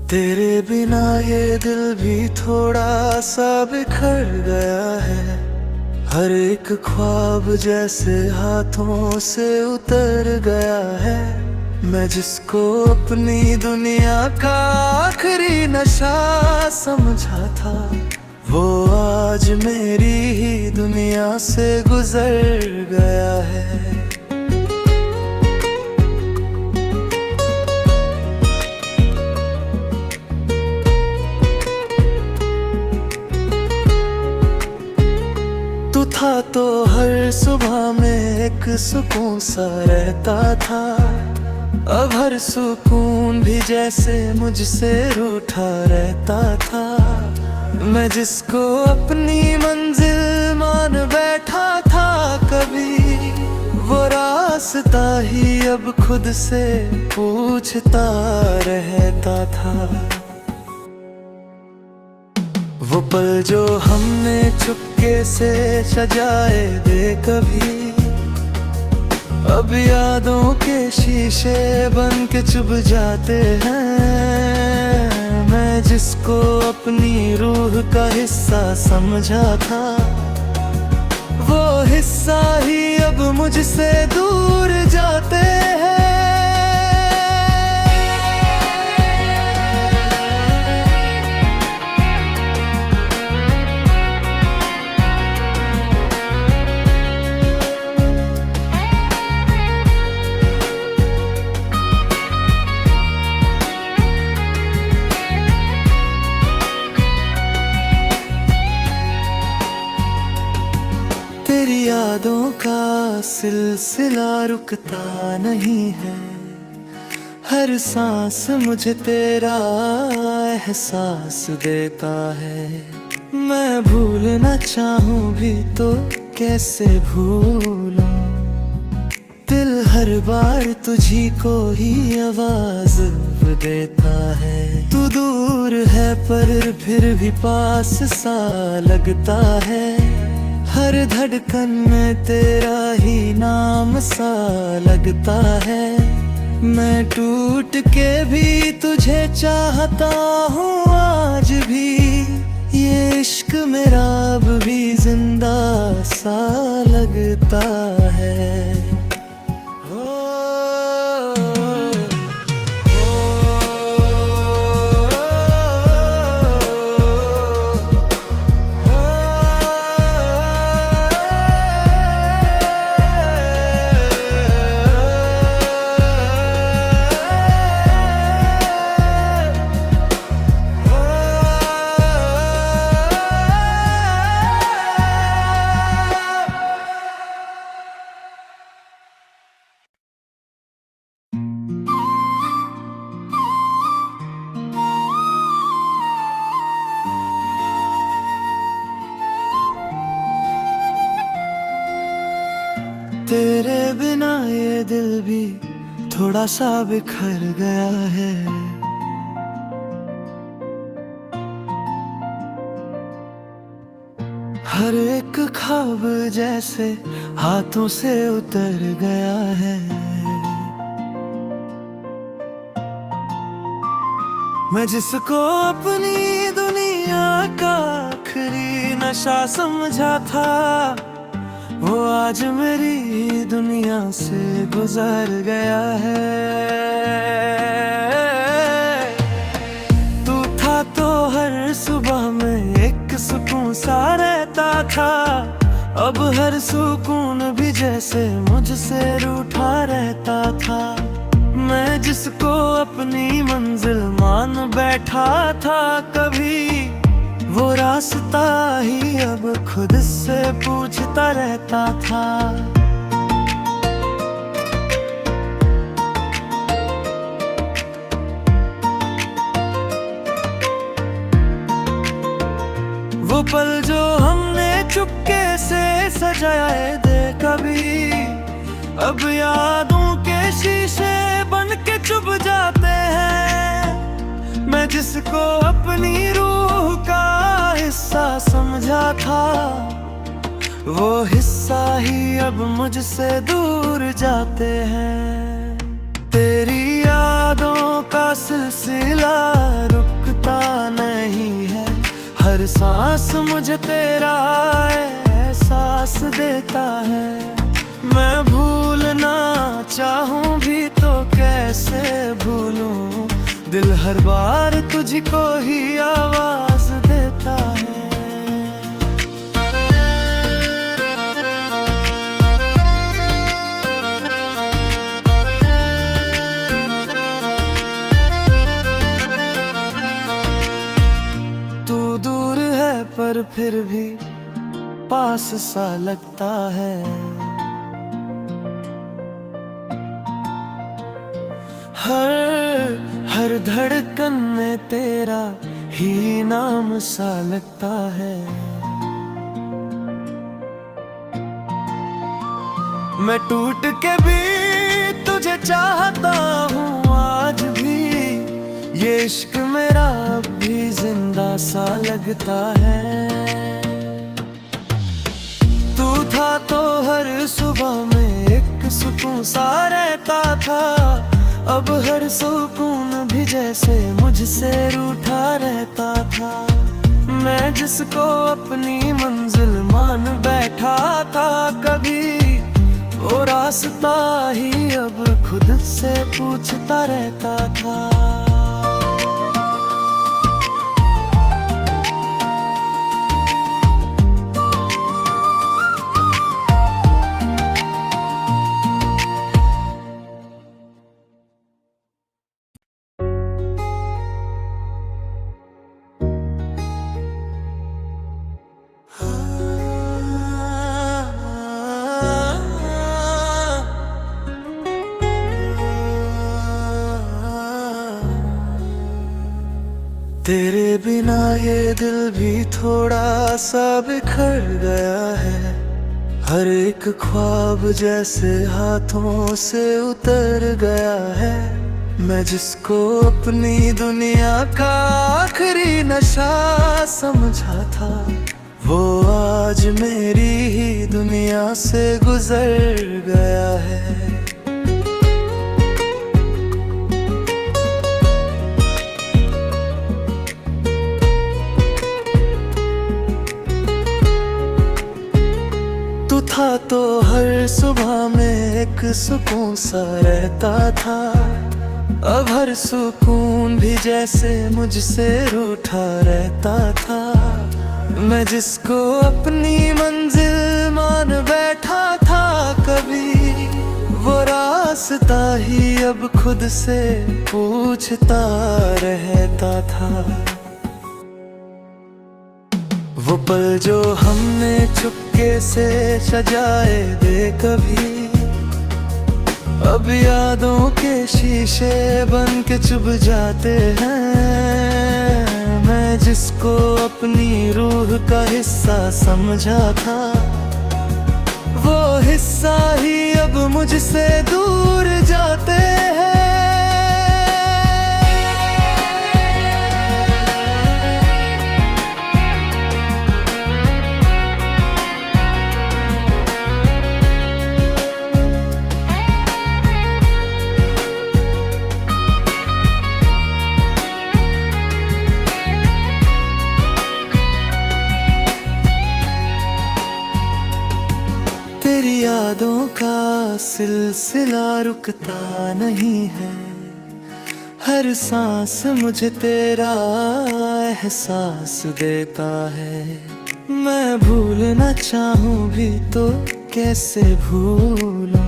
तेरे बिना ये दिल भी थोड़ा सा बिखर गया है। हर एक ख्वाब जैसे हाथों से उतर गया है। मैं जिसको अपनी दुनिया का आखिरी नशा समझा था, वो आज मेरी ही दुनिया से गुजर गया है। तू था तो हर सुबह में एक सुकून सा रहता था। अब हर सुकून भी जैसे मुझसे रूठा रहता था। मैं जिसको अपनी मंजिल मान बैठा था कभी, वो रास्ता ही अब खुद से पूछता रहता था। वो पल जो हमने चुपके से सजाए थे कभी, अब यादों के शीशे बन के चुभ जाते हैं। मैं जिसको अपनी रूह का हिस्सा समझा था, वो हिस्सा ही अब मुझसे दूर जाते हैं। तेरी यादों का सिलसिला रुकता नहीं है। हर सांस मुझे तेरा एहसास देता है। मैं भूलना चाहूं भी तो कैसे भूलूं। दिल हर बार तुझी को ही आवाज देता है। तू दूर है पर फिर भी पास सा लगता है। हर धड़कन में तेरा ही नाम सा लगता है। मैं टूट के भी तुझे चाहता हूँ आज भी। ये इश्क मेरा अब भी जिंदा सा लगता है। तेरे बिना ये दिल भी थोड़ा सा बिखर गया है। हर एक ख्वाब जैसे हाथों से उतर गया है। मैं जिसको अपनी दुनिया का आखिरी नशा समझा था, वो आज मेरी दुनिया से गुजर गया है। तू था तो हर सुबह में एक सुकून सा रहता था। अब हर सुकून भी जैसे मुझसे रूठा रहता था। मैं जिसको अपनी मंजिल मान बैठा था कभी, वो रास्ता ही अब खुद से पूछता रहता था। वो पल जो हमने चुपके से सजाए थे कभी, अब यादों के शीशे बन के चुभ जाते हैं। मैं जिसको अपनी रूह का हिस्सा समझा था, वो हिस्सा ही अब मुझसे दूर जाते हैं। तेरी यादों का सिलसिला हर सांस मुझे तेरा एहसास देता है। मैं भूलना चाहूं भी तो कैसे भूलूं, दिल हर बार तुझको ही आवाज देता है। तू दूर है पर फिर भी पास सा लगता है। हर धड़कन में तेरा ही नाम सा लगता है। मैं टूट के भी तुझे चाहता हूँ आज भी, ये इश्क मेरा अब भी जिंदा सा लगता है। तू था तो हर सुबह में एक सुकून सा रहता था, अब हर सुकून भी जैसे मुझसे रूठा रहता था। मैं जिसको अपनी मंजिल मान बैठा था कभी, वो रास्ता ही अब खुद से पूछता रहता था। तेरे बिना ये दिल भी थोड़ा सा बिखर गया है। हर एक ख्वाब जैसे हाथों से उतर गया है। मैं जिसको अपनी दुनिया का आखिरी नशा समझा था, वो आज मेरी ही दुनिया से गुजर गया है। था तो हर सुबह में एक सुकून सा रहता था, अब हर सुकून भी जैसे मुझसे रूठा रहता था। मैं जिसको अपनी मंजिल मान बैठा था कभी, वो रास्ता ही अब खुद से पूछता रहता था। वो पल जो हमने चुपके से सजाए थे कभी, अब यादों के शीशे बन के चुभ जाते हैं। मैं जिसको अपनी रूह का हिस्सा समझा था, वो हिस्सा ही अब मुझसे दूर जाते हैं। तेरी यादों का सिलसिला रुकता नहीं है। हर सांस मुझे तेरा एहसास देता है। मैं भूलना चाहूं भी तो कैसे भूलूं,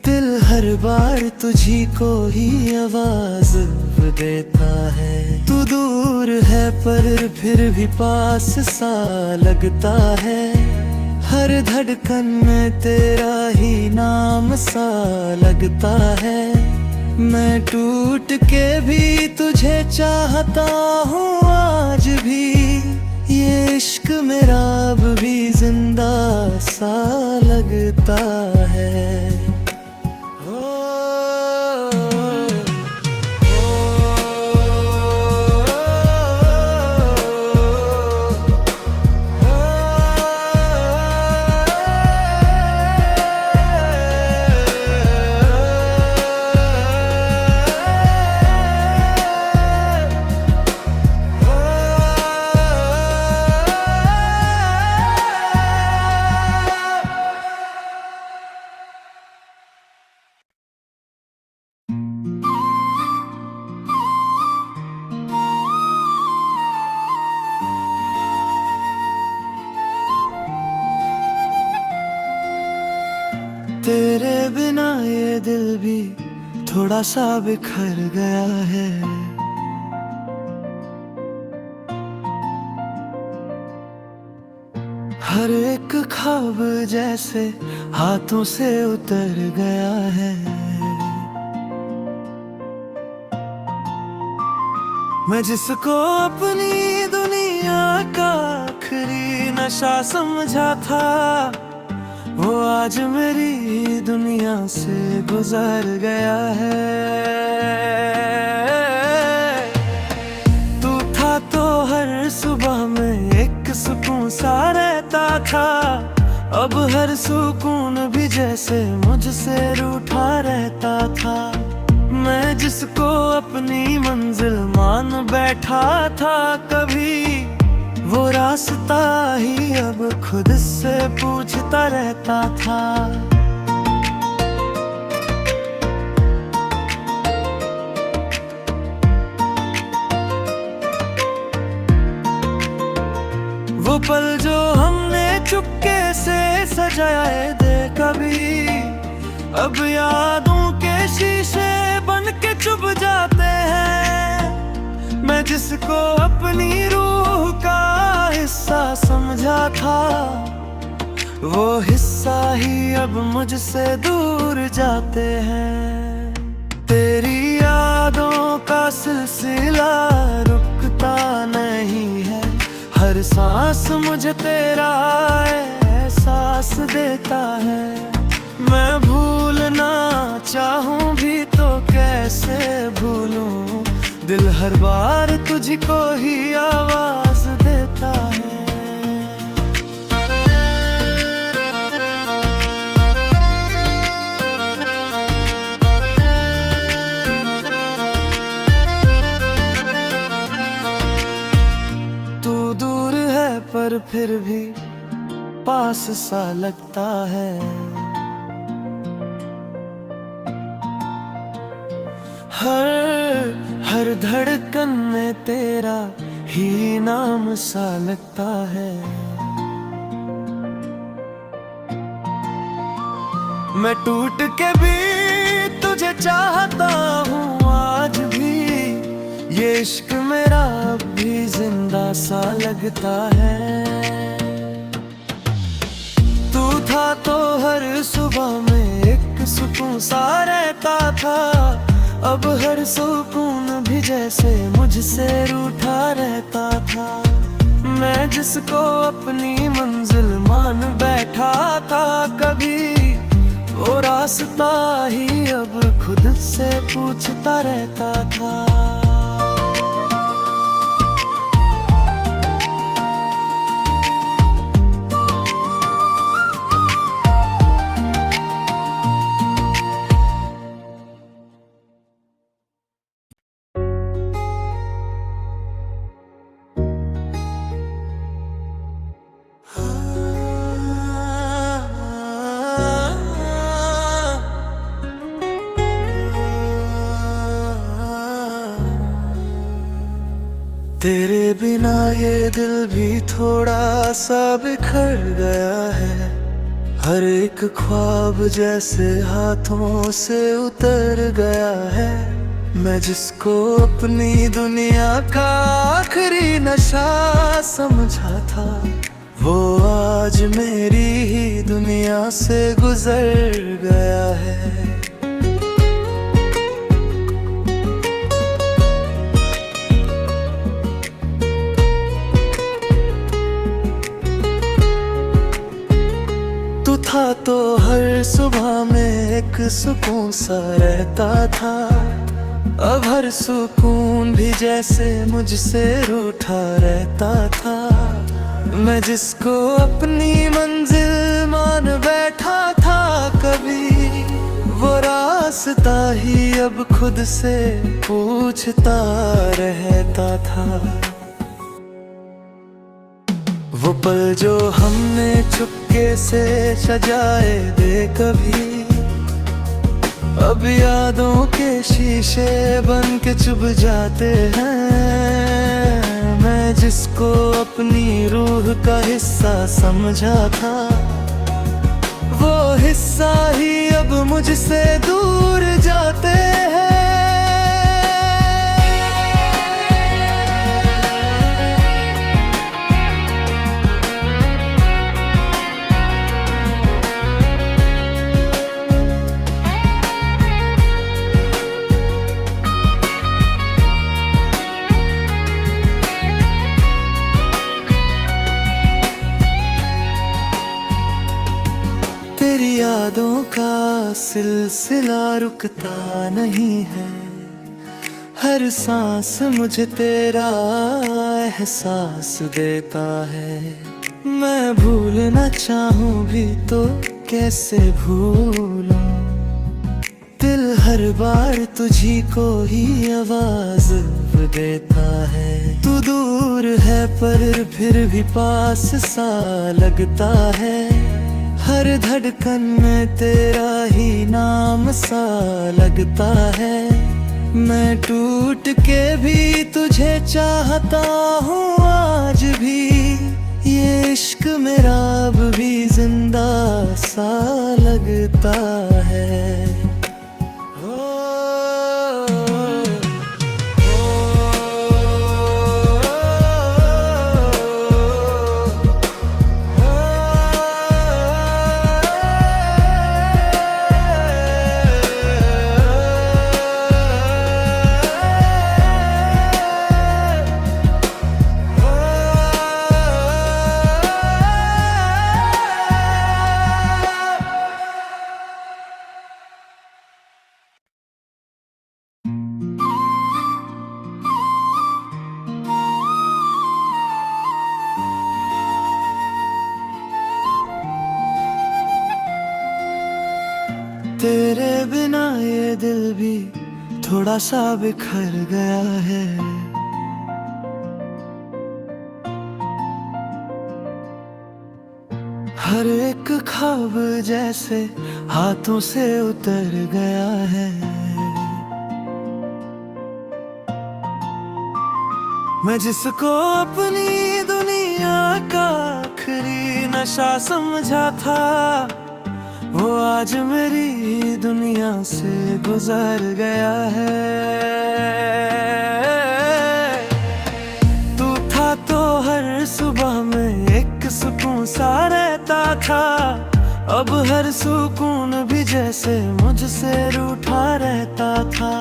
दिल हर बार तुझी को ही आवाज देता है। तू दूर है पर फिर भी पास सा लगता है। हर धड़कन में तेरा ही नाम सा लगता है। मैं टूट के भी तुझे चाहता हूँ आज भी, ये इश्क मेरा अब भी जिंदा सा लगता है। बिना ये दिल भी थोड़ा सा बिखर गया है। हर एक ख्वाब जैसे हाथों से उतर गया है। मैं जिसको अपनी दुनिया का आखिरी नशा समझा था, वो आज मेरी दुनिया से गुजर गया है। तू था तो हर सुबह में एक सुकून सा रहता था, अब हर सुकून भी जैसे मुझसे रूठा रहता था। मैं जिसको अपनी मंजिल मान बैठा था कभी, वो रास्ता ही अब खुद से पूछता रहता था। वो पल जो हमने चुपके से सजाए थे कभी, अब यादों के शीशे बन के चुभ जाते हैं। मैं जिसको अपनी रूह का हिस्सा समझा था, वो हिस्सा ही अब मुझसे दूर जाते हैं। तेरी यादों का सिलसिला रुकता नहीं है, हर सांस मुझे तेरा एहसास देता है। मैं भूलना चाहूं भी तो कैसे भूलूं, दिल हर बार तुझको ही आवाज देता है। तू दूर है पर फिर भी पास सा लगता है। हर धड़कन में तेरा ही नाम सा लगता है। मैं टूट के भी तुझे चाहता हूँ आज भी, ये इश्क मेरा अब भी जिंदा सा लगता है। तू था तो हर सुबह में एक सुकून सा रहता था, अब हर सुकून भी जैसे मुझसे रूठा रहता था। मैं जिसको अपनी मंजिल मान बैठा था कभी, वो रास्ता ही अब खुद से पूछता रहता था। तेरे बिना ये दिल भी थोड़ा सा बिखर गया है। हर एक ख्वाब जैसे हाथों से उतर गया है। मैं जिसको अपनी दुनिया का आखिरी नशा समझा था, वो आज मेरी ही दुनिया से गुजर गया है। था तो हर सुबह में एक सुकून सा रहता था, अब हर सुकून भी जैसे मुझसे रूठा रहता था। मैं जिसको अपनी मंजिल मान बैठा था कभी, वो रास्ता ही अब खुद से पूछता रहता था। वो पल जो हमने चुपके से सजाए थे कभी, अब यादों के शीशे बन के चुभ जाते हैं। मैं जिसको अपनी रूह का हिस्सा समझा था, वो हिस्सा ही अब मुझसे दूर जाते हैं। तेरी यादों का सिलसिला रुकता नहीं है, हर सांस मुझे तेरा एहसास देता है। मैं भूलना चाहूं भी तो कैसे भूलूं, दिल हर बार तुझी को ही आवाज देता है। तू दूर है पर फिर भी पास सा लगता है, हर धड़कन में तेरा ही नाम सा लगता है। मैं टूट के भी तुझे चाहता हूँ आज भी, ये इश्क मेरा अब भी जिंदा सा लगता है। तेरे बिना ये दिल भी थोड़ा सा बिखर गया है। हर एक ख्वाब जैसे हाथों से उतर गया है। मैं जिसको अपनी दुनिया का आखिरी नशा समझा था, वो आज मेरी दुनिया से गुजर गया है। तू था तो हर सुबह में एक सुकून सा रहता था, अब हर सुकून भी जैसे मुझसे रूठा रहता था।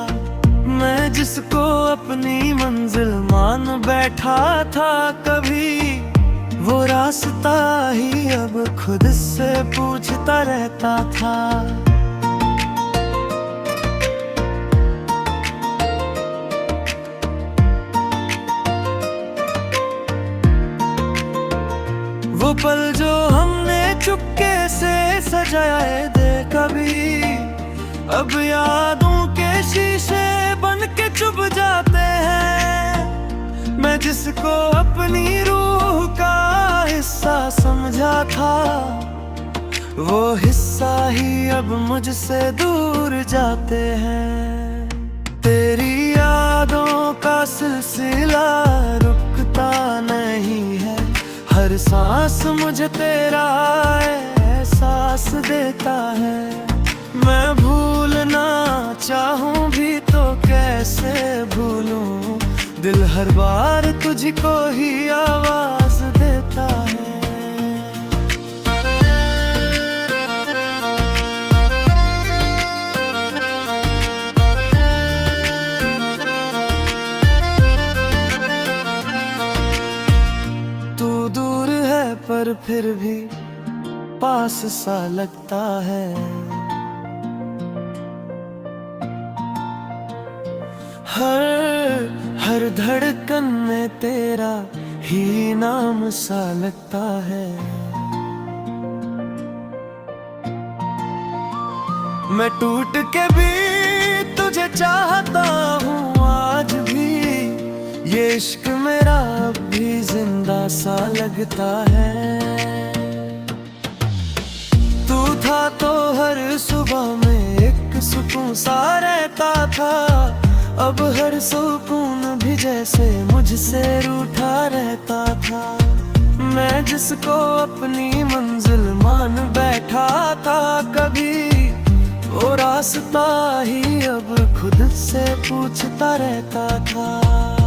मैं जिसको अपनी मंजिल मान बैठा था कभी, वो रास्ता ही अब खुद से पूछता रहता था। वो पल जो हमने चुपके से सजाए थे कभी, अब यादों के शीशे बन के चुभ जाते हैं। मैं जिसको अपनी रूह का हिस्सा समझा था, वो हिस्सा ही अब मुझसे दूर जाते हैं। तेरी यादों का सिलसिला रुकता नहीं है, हर सांस मुझे तेरा एहसास देता है। मैं भूलना चाहूं भी तो कैसे भूलूं, दिल हर बार तुझको ही आवाज देता है। तू दूर है पर फिर भी पास सा लगता है, हर धड़कन में तेरा ही नाम सा लगता है। मैं टूट के भी तुझे चाहता हूँ आज भी, ये इश्क मेरा अब भी जिंदा सा लगता है। तू था तो हर सुबह में एक सुकून सा रहता था, अब हर सुकून भी जैसे मुझसे रूठा रहता था। मैं जिसको अपनी मंजिल मान बैठा था कभी, वो रास्ता ही अब खुद से पूछता रहता था।